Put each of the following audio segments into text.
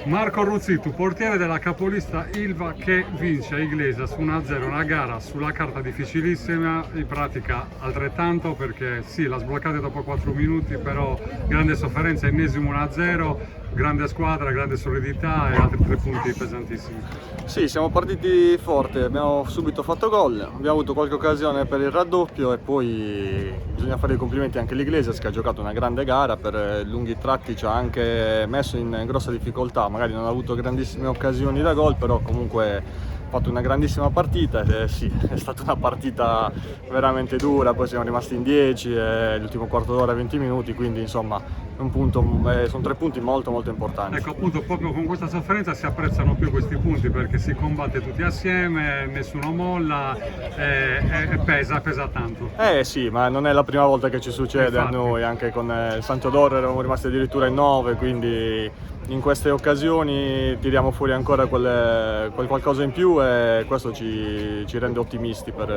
Marco Ruzzitu, portiere della capolista Ilva, che vince a Iglesias 1-0, una gara sulla carta difficilissima, in pratica altrettanto, perché sì, la sbloccate dopo 4 minuti, però grande sofferenza, ennesimo 1-0, grande squadra, grande solidità e altri 3 punti pesantissimi. Sì, siamo partiti forte, abbiamo subito fatto gol, abbiamo avuto qualche occasione per il raddoppio e poi bisogna fare i complimenti anche all'Iglesias che ha giocato una grande gara, per lunghi tratti ci ha anche messo in grossa difficoltà, magari non ha avuto grandissime occasioni da gol, però comunque ha fatto una grandissima partita e sì, è stata una partita veramente dura, poi siamo rimasti in 10 e l'ultimo quarto d'ora 20 minuti, quindi insomma un punto, sono 3 punti molto importanti. Ecco, appunto, proprio con questa sofferenza si apprezzano più questi punti, perché si combatte tutti assieme, nessuno molla e pesa tanto. Sì, ma non è la prima volta che ci succede. Infatti. A noi, anche con il Sampdoria eravamo rimasti addirittura in 9, quindi in queste occasioni tiriamo fuori ancora quel qualcosa in più e questo ci rende ottimisti per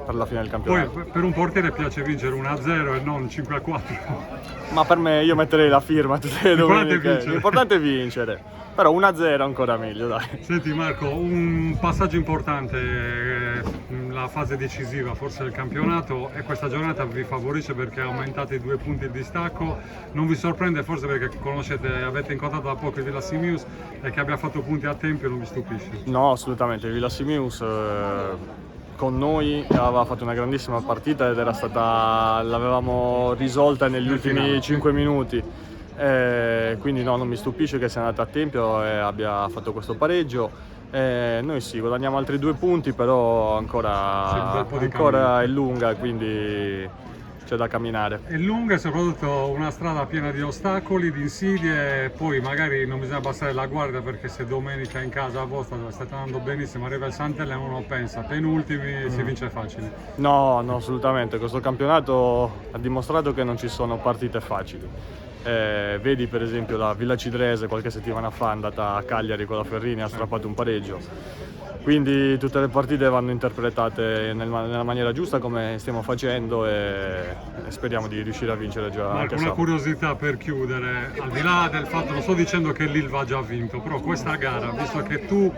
la fine del campionato. Poi per un portiere piace vincere 1-0 e non 5-4. Ma per me, io metterei la firma tutte le domeniche. L'importante è vincere, però 1-0 ancora meglio, dai. Senti Marco, un passaggio importante, la fase decisiva forse del campionato, e questa giornata vi favorisce perché aumentate i 2 punti di distacco. Non vi sorprende forse perché avete incontrato da poco il Villa Simius, e che abbia fatto punti a tempo non vi stupisce? No, assolutamente, il Villa Simius con noi aveva fatto una grandissima partita ed l'avevamo risolta negli ultimi 5 minuti. Quindi no, non mi stupisce che sia andata a tempo e abbia fatto questo pareggio. Noi sì, guadagniamo altri 2 punti, però ancora è lunga, quindi c'è da camminare. È lunga e soprattutto una strada piena di ostacoli, di insidie, poi magari non bisogna abbassare la guardia, perché se domenica in casa vostra dove state andando benissimo arriva il Sant'Elena, uno pensa penultimi si vince facile. No, assolutamente, questo campionato ha dimostrato che non ci sono partite facili. Vedi per esempio la Villa Cidrese qualche settimana fa è andata a Cagliari con la Ferrini, ha strappato un pareggio, quindi tutte le partite vanno interpretate nella maniera giusta come stiamo facendo e speriamo di riuscire a vincere già. Marco, una curiosità per chiudere, al di là del fatto, non sto dicendo che l'Ilva ha già vinto, però questa gara, visto che tu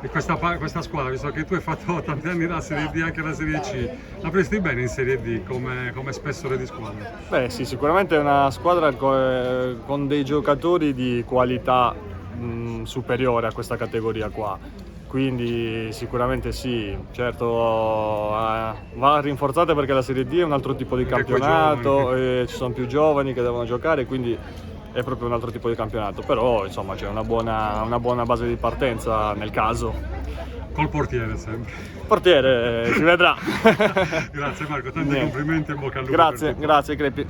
e questa squadra, visto che tu hai fatto tanti anni la Serie D, anche la Serie C, la presti bene in Serie D come spessore di squadra? Beh sì, sicuramente è una squadra con dei giocatori di qualità superiore a questa categoria qua, quindi sicuramente sì, certo va rinforzata perché la Serie D è un altro tipo di campionato, e ci sono più giovani che devono giocare, quindi è proprio un altro tipo di campionato, però insomma c'è una buona base di partenza nel caso. Col portiere sempre. Portiere, si vedrà. Grazie Marco, tanti complimenti e in bocca al lupo. Grazie Crepi.